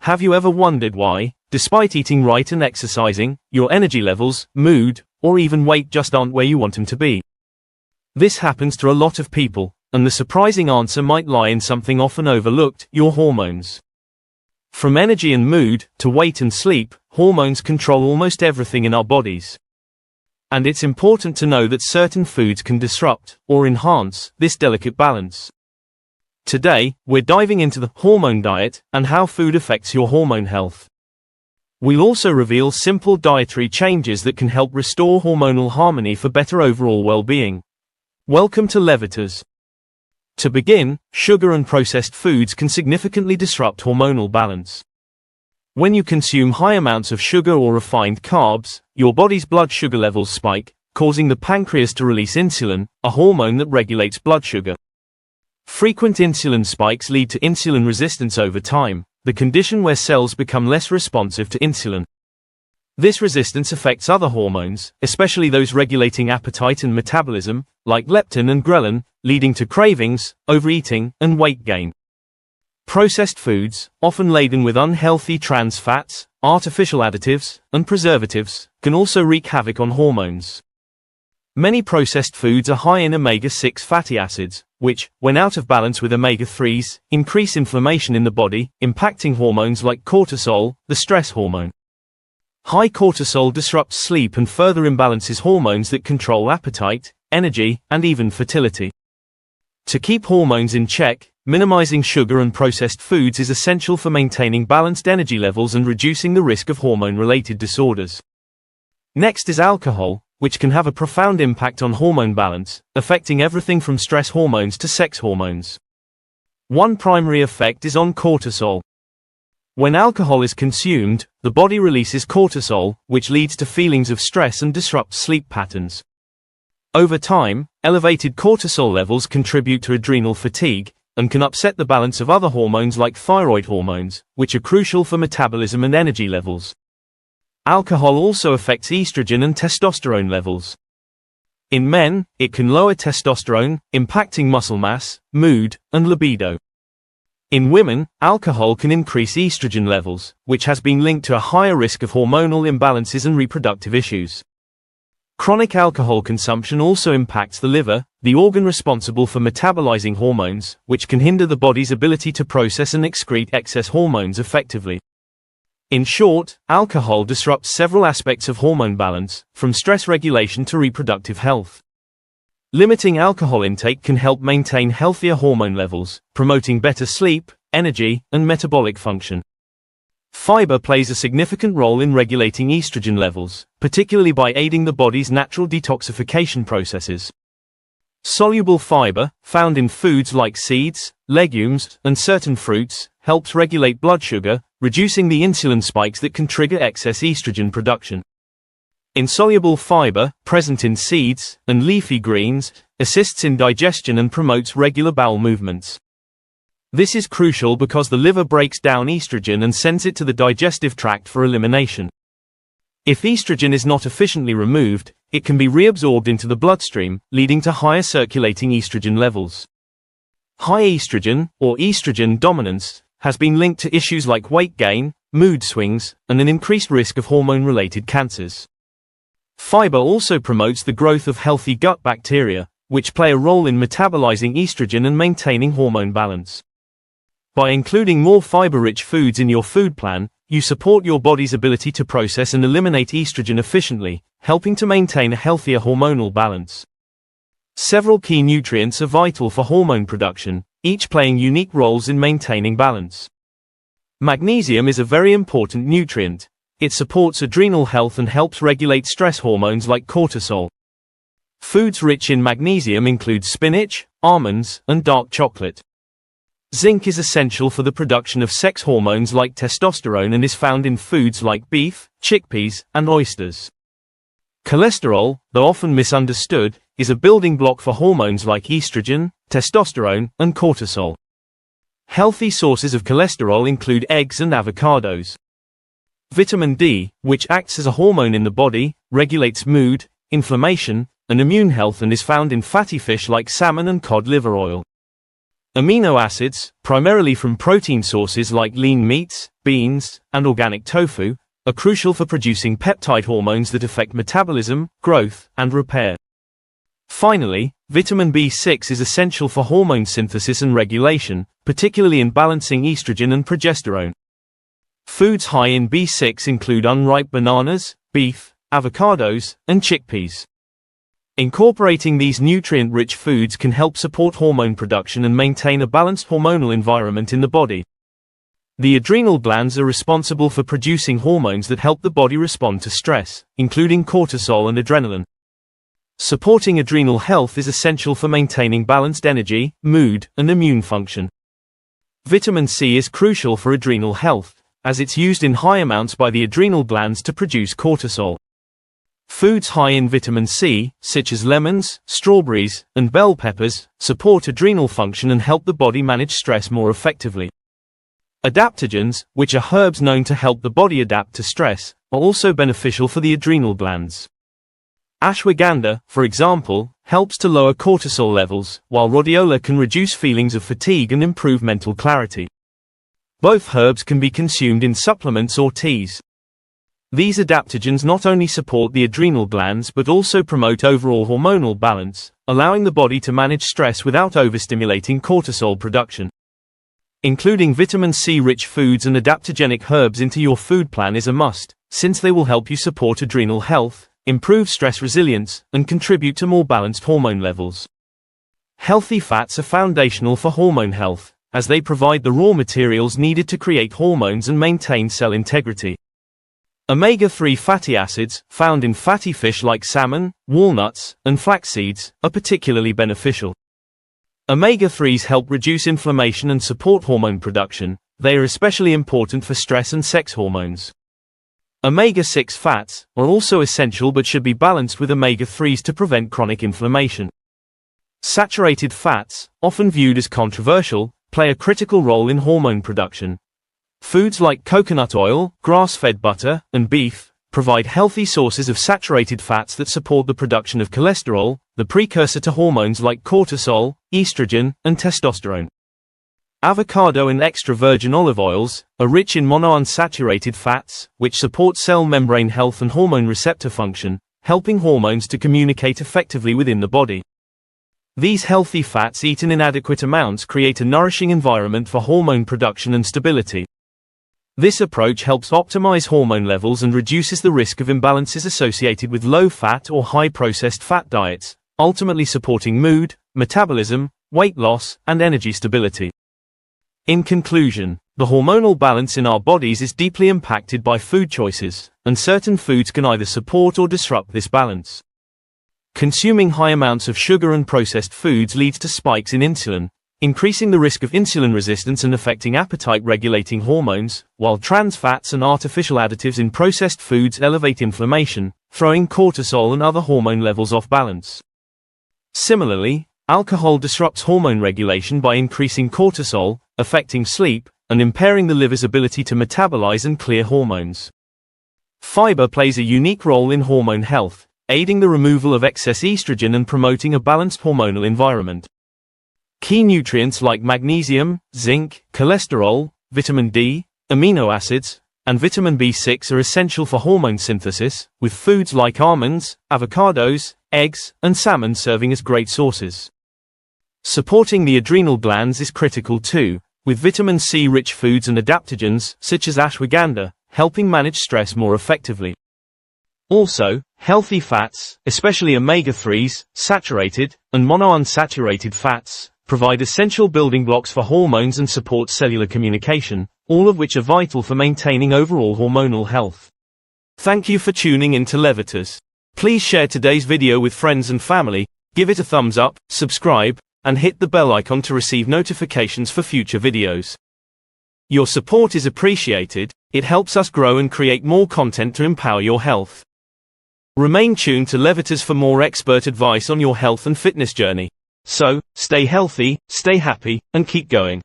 Have you ever wondered why, despite eating right and exercising, your energy levels, mood, or even weight just aren't where you want them to be? This happens to a lot of people, and the surprising answer might lie in something often overlooked: your hormones. From energy and mood, to weight and sleep, hormones control almost everything in our bodies. And it's important to know that certain foods can disrupt, or enhance, this delicate balance. Today, we're diving into the hormone diet, and how food affects your hormone health. We'll also reveal simple dietary changes that can help restore hormonal harmony for better overall well-being. Welcome to Levitas. To begin, sugar and processed foods can significantly disrupt hormonal balance. When you consume high amounts of sugar or refined carbs, your body's blood sugar levels spike, causing the pancreas to release insulin, a hormone that regulates blood sugar. Frequent insulin spikes lead to insulin resistance over time, the condition where cells become less responsive to insulin. This resistance affects other hormones, especially those regulating appetite and metabolism, like leptin and ghrelin, leading to cravings, overeating, and weight gain. Processed foods, often laden with unhealthy trans fats, artificial additives, and preservatives, can also wreak havoc on hormones. Many processed foods are high in omega-6 fatty acids, which, when out of balance with omega-3s, increase inflammation in the body, impacting hormones like cortisol, the stress hormone. High cortisol disrupts sleep and further imbalances hormones that control appetite, energy, and even fertility. To keep hormones in check, minimizing sugar and processed foods is essential for maintaining balanced energy levels and reducing the risk of hormone-related disorders. Next is alcohol, which can have a profound impact on hormone balance, affecting everything from stress hormones to sex hormones. One primary effect is on cortisol. When alcohol is consumed, the body releases cortisol, which leads to feelings of stress and disrupts sleep patterns. Over time, elevated cortisol levels contribute to adrenal fatigue, and can upset the balance of other hormones like thyroid hormones, which are crucial for metabolism and energy levels. Alcohol also affects estrogen and testosterone levels. In men, it can lower testosterone, impacting muscle mass, mood, and libido. In women, alcohol can increase estrogen levels, which has been linked to a higher risk of hormonal imbalances and reproductive issues. Chronic alcohol consumption also impacts the liver, the organ responsible for metabolizing hormones, which can hinder the body's ability to process and excrete excess hormones effectively. In short, alcohol disrupts several aspects of hormone balance, from stress regulation to reproductive health. Limiting alcohol intake can help maintain healthier hormone levels, promoting better sleep, energy, and metabolic function. Fiber plays a significant role in regulating estrogen levels, particularly by aiding the body's natural detoxification processes. Soluble fiber, found in foods like seeds, legumes, and certain fruits, helps regulate blood sugar, reducing the insulin spikes that can trigger excess estrogen production. Insoluble fiber, present in seeds and leafy greens, assists in digestion and promotes regular bowel movements. This is crucial because the liver breaks down estrogen and sends it to the digestive tract for elimination. If estrogen is not efficiently removed, it can be reabsorbed into the bloodstream, leading to higher circulating estrogen levels. High estrogen, or estrogen dominance, has been linked to issues like weight gain, mood swings, and an increased risk of hormone-related cancers. Fiber also promotes the growth of healthy gut bacteria, which play a role in metabolizing estrogen and maintaining hormone balance. By including more fiber-rich foods in your food plan, you support your body's ability to process and eliminate estrogen efficiently, helping to maintain a healthier hormonal balance. Several key nutrients are vital for hormone production, each playing unique roles in maintaining balance. Magnesium is a very important nutrient. It supports adrenal health and helps regulate stress hormones like cortisol. Foods rich in magnesium include spinach, almonds, and dark chocolate. Zinc is essential for the production of sex hormones like testosterone and is found in foods like beef, chickpeas, and oysters. Cholesterol, though often misunderstood, is a building block for hormones like estrogen, testosterone, and cortisol. Healthy sources of cholesterol include eggs and avocados. Vitamin D, which acts as a hormone in the body, regulates mood, inflammation, and immune health and is found in fatty fish like salmon and cod liver oil. Amino acids, primarily from protein sources like lean meats, beans, and organic tofu, are crucial for producing peptide hormones that affect metabolism, growth, and repair. Finally, vitamin B6 is essential for hormone synthesis and regulation, particularly in balancing estrogen and progesterone. Foods high in B6 include unripe bananas, beef, avocados, and chickpeas. Incorporating these nutrient-rich foods can help support hormone production and maintain a balanced hormonal environment in the body. The adrenal glands are responsible for producing hormones that help the body respond to stress, including cortisol and adrenaline. Supporting adrenal health is essential for maintaining balanced energy, mood, and immune function. Vitamin C is crucial for adrenal health, as it's used in high amounts by the adrenal glands to produce cortisol. Foods high in vitamin C, such as lemons, strawberries, and bell peppers, support adrenal function and help the body manage stress more effectively. Adaptogens, which are herbs known to help the body adapt to stress, are also beneficial for the adrenal glands. Ashwagandha, for example, helps to lower cortisol levels, while rhodiola can reduce feelings of fatigue and improve mental clarity. Both herbs can be consumed in supplements or teas. These adaptogens not only support the adrenal glands but also promote overall hormonal balance, allowing the body to manage stress without overstimulating cortisol production. Including vitamin C-rich foods and adaptogenic herbs into your food plan is a must, since they will help you support adrenal health, improve stress resilience, and contribute to more balanced hormone levels. Healthy fats are foundational for hormone health, as they provide the raw materials needed to create hormones and maintain cell integrity. Omega-3 fatty acids, found in fatty fish like salmon, walnuts, and flax seeds, are particularly beneficial. Omega-3s help reduce inflammation and support hormone production. They are especially important for stress and sex hormones. Omega-6 fats are also essential but should be balanced with omega-3s to prevent chronic inflammation. Saturated fats, often viewed as controversial, play a critical role in hormone production. Foods like coconut oil, grass-fed butter, and beef provide healthy sources of saturated fats that support the production of cholesterol, the precursor to hormones like cortisol, estrogen, and testosterone. Avocado and extra virgin olive oils are rich in monounsaturated fats, which support cell membrane health and hormone receptor function, helping hormones to communicate effectively within the body. These healthy fats eaten in adequate amounts create a nourishing environment for hormone production and stability. This approach helps optimize hormone levels and reduces the risk of imbalances associated with low-fat or high-processed fat diets, ultimately supporting mood, metabolism, weight loss, and energy stability. In conclusion, the hormonal balance in our bodies is deeply impacted by food choices, and certain foods can either support or disrupt this balance. Consuming high amounts of sugar and processed foods leads to spikes in insulin, increasing the risk of insulin resistance and affecting appetite-regulating hormones, while trans fats and artificial additives in processed foods elevate inflammation, throwing cortisol and other hormone levels off balance. Similarly, alcohol disrupts hormone regulation by increasing cortisol, affecting sleep, and impairing the liver's ability to metabolize and clear hormones. Fiber plays a unique role in hormone health, aiding the removal of excess estrogen and promoting a balanced hormonal environment. Key nutrients like magnesium, zinc, cholesterol, vitamin D, amino acids, and vitamin B6 are essential for hormone synthesis, with foods like almonds, avocados, eggs, and salmon serving as great sources. Supporting the adrenal glands is critical too, with vitamin C-rich foods and adaptogens, such as ashwagandha, helping manage stress more effectively. Also, healthy fats, especially omega-3s, saturated, and monounsaturated fats, provide essential building blocks for hormones and support cellular communication, all of which are vital for maintaining overall hormonal health. Thank you for tuning in to Levitas. Please share today's video with friends and family, give it a thumbs up, subscribe, and hit the bell icon to receive notifications for future videos. Your support is appreciated, it helps us grow and create more content to empower your health. Remain tuned to Levitas for more expert advice on your health and fitness journey. So, stay healthy, stay happy, and keep going.